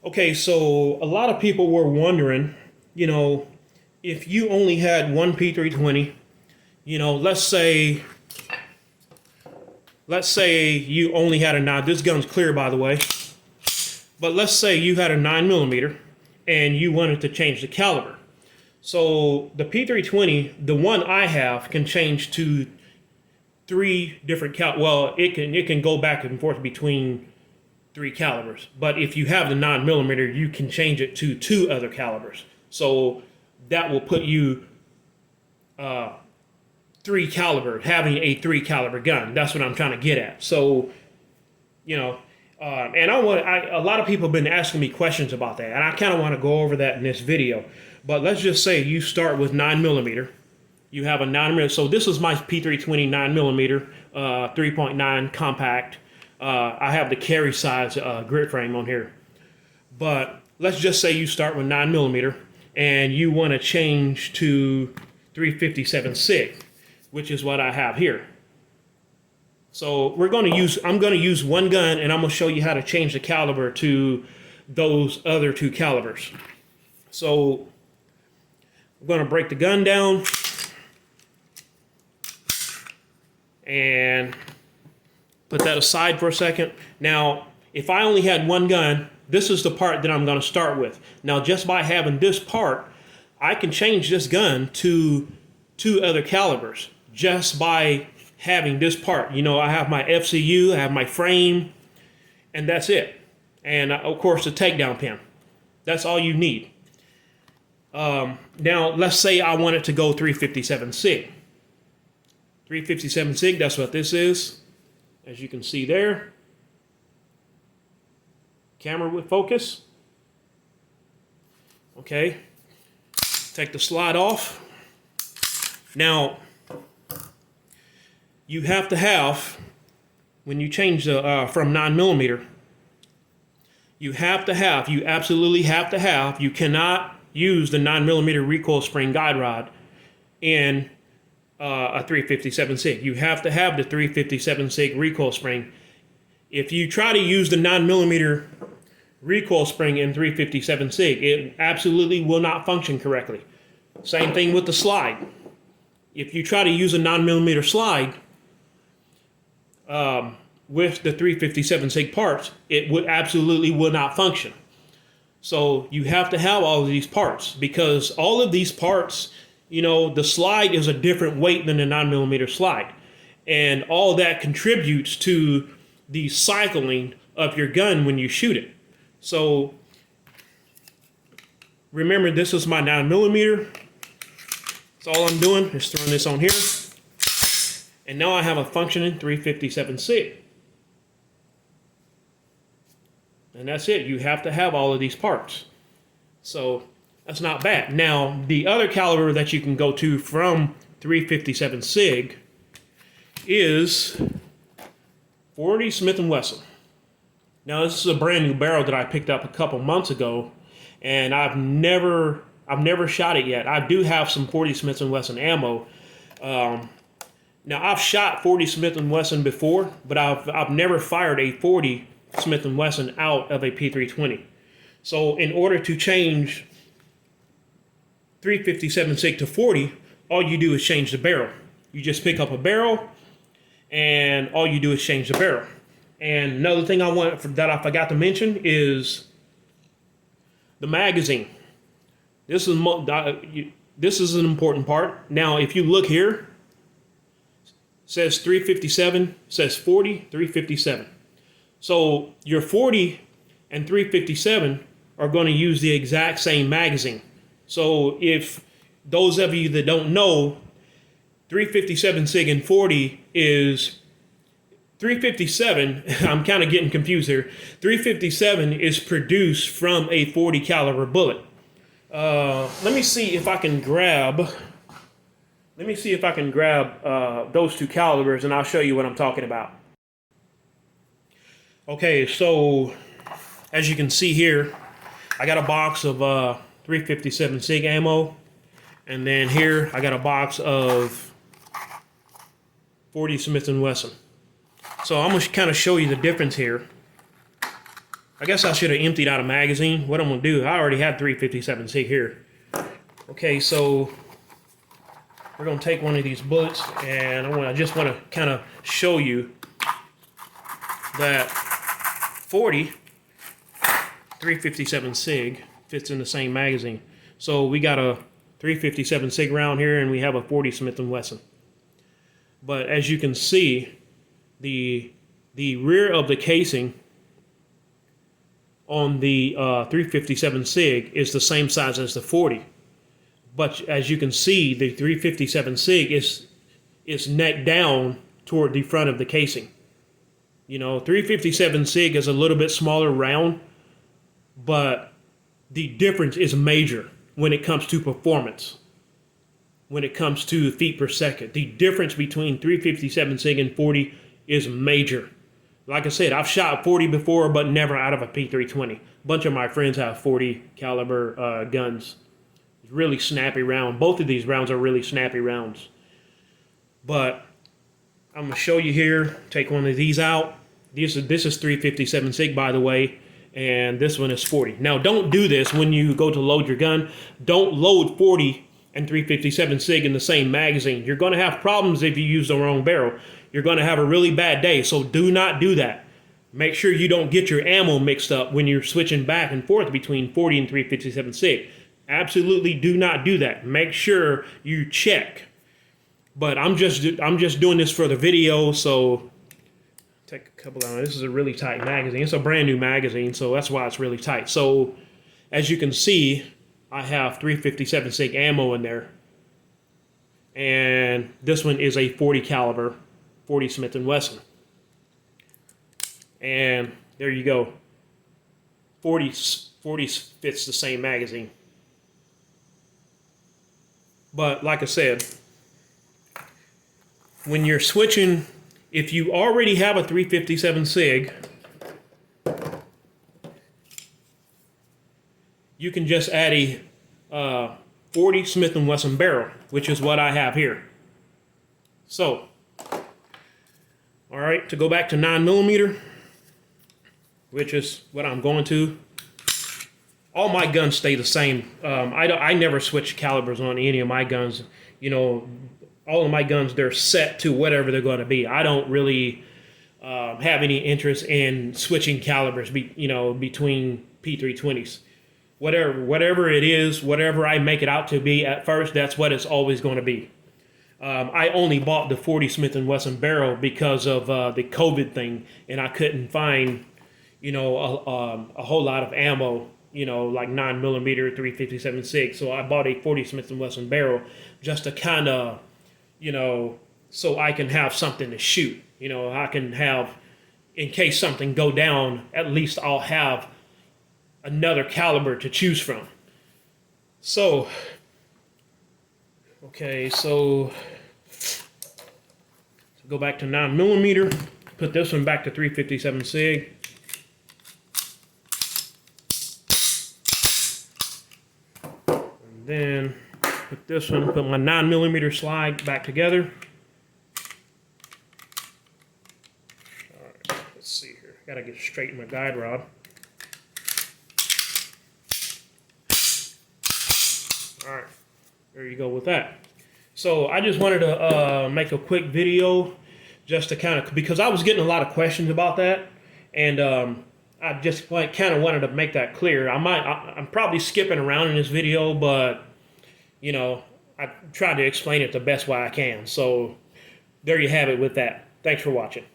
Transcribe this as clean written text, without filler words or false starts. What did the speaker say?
Okay, so a lot of people were wondering, you know, if you only had one P320, let's say you only had a nine. This gun's clear, by the way, but let's say you had a 9mm and you wanted to change the caliber. So the P320, the one I have, can change to three different well, it can go back and forth between three calibers. But if you have the 9mm, you can change it to two other calibers. So that will put you three caliber, having a three caliber gun. That's what I'm trying to get at. So, and a lot of people have been asking me questions about that, and I kind of want to go over that in this video. But let's just say you start with 9mm. You have a 9mm. So this is my P320 9mm, 3.9 compact. I have the carry size grid frame on here. But let's just say you start with 9mm and you want to change to 357 SIG, which is what I have here. So I'm going to use one gun, and I'm going to show you how to change the caliber to those other two calibers. So I'm going to break the gun down and put that aside for a second. Now, if I only had one gun, this is the part that I'm going to start with. Now, just by having this part, I can change this gun to two other calibers just by having this part. I have my FCU, I have my frame, and that's it. And of course, the takedown pin. That's all you need. Now, let's say I wanted to go 357 SIG. 357 SIG, that's what this is. As you can see there. Camera with focus. Okay. Take the slide off. Now, you have to have, when you change the from 9mm, you absolutely have to have, you cannot use the 9mm recoil spring guide rod in a 357 SIG. You have to have the 357 SIG recoil spring. If you try to use the 9mm recoil spring in 357 SIG, it absolutely will not function correctly. Same thing with the slide. If you try to use a 9mm slide with the 357 SIG parts, it would absolutely will not function. So you have to have all of these parts, because all of these parts, the slide is a different weight than the 9mm slide. And all that contributes to the cycling of your gun when you shoot it. So remember, this is my 9mm. That's all I'm doing is throwing this on here. And now I have a functioning 357 SIG. And that's it. You have to have all of these parts. So that's not bad. Now, the other caliber that you can go to from 357 SIG is 40 Smith & Wesson. Now, this is a brand new barrel that I picked up a couple months ago, and I've never shot it yet. I do have some 40 Smith & Wesson ammo. Now, I've shot 40 Smith & Wesson before, but I've never fired a 40 Smith & Wesson out of a P320. So in order to change 357 SIG to 40, all you do is change the barrel. You just pick up a barrel, and all you do is change the barrel. And another thing that I forgot to mention is the magazine. This is an important part. Now, if you look here, it says 357, says 40, 357. So your 40 and 357 are going to use the exact same magazine. So if those of you that don't know, 357 SIG and 40 is 357. I'm kind of getting confused here. 357 is produced from a 40 caliber bullet. Let me see if I can grab those two calibers, and I'll show you what I'm talking about. Okay, so as you can see here, I got a box of 357 SIG ammo, and then here I got a box of 40 Smith & Wesson. So I'm going to kind of show you the difference here. I guess I should have emptied out a magazine. What I'm gonna do, I already have 357 SIG here. Okay, so we're gonna take one of these bullets, and I just want to kind of show you that 40 357 SIG fits in the same magazine. So we got a 357 SIG round here, and we have a 40 Smith & Wesson. But as you can see, the rear of the casing on the 357 SIG is the same size as the 40. But as you can see, the 357 SIG is neck down toward the front of the casing. You know, 357 SIG is a little bit smaller round, but the difference is major when it comes to performance. When it comes to feet per second, the difference between 357 SIG and 40 is major. Like I said, I've shot 40 before, but never out of a P320. A bunch of my friends have 40 caliber guns. It's really snappy round. Both of these rounds are really snappy rounds. But I'm gonna show you here. Take one of these out. This is 357 SIG, by the way, and this one is 40. Now, don't do this when you go to load your gun. Don't load 40 and 357 SIG in the same magazine. You're gonna have problems if you use the wrong barrel. You're going to have a really bad day, so do not do that. Make sure you don't get your ammo mixed up when you're switching back and forth between 40 and 357 SIG. Absolutely do not do that. Make sure you check. But I'm just doing this for the video, so take a couple out. This is a really tight magazine. It's a brand new magazine, so that's why it's really tight. So as you can see, I have 357 SIG ammo in there, and this one is a 40 caliber. 40 Smith & Wesson. And there you go. 40 fits the same magazine. But like I said, when you're switching, if you already have a 357 SIG, you can just add a 40 Smith & Wesson barrel, which is what I have here. So, all right, to go back to 9mm, which is what I'm going to, all my guns stay the same. I never switch calibers on any of my guns. You know, all of my guns, they're set to whatever they're going to be. I don't really have any interest in switching calibers, between P320s. Whatever it is, whatever I make it out to be at first, that's what it's always going to be. I only bought the 40 Smith & Wesson barrel because of the COVID thing, and I couldn't find, a whole lot of ammo, like 9mm 357 SIG. So I bought a 40 Smith & Wesson barrel just to kind of, so I can have something to shoot. I can have, in case something go down, at least I'll have another caliber to choose from. So, okay, so go back to 9mm, put this one back to 357 SIG. And then put this one, put my 9mm slide back together. All right, let's see here. Gotta get straight in my guide rod. All right, there you go with that. So I just wanted to make a quick video just to kind of, because I was getting a lot of questions about that, and I just kind of wanted to make that clear. I'm probably skipping around in this video, but I tried to explain it the best way I can. So there you have it with that. Thanks for watching.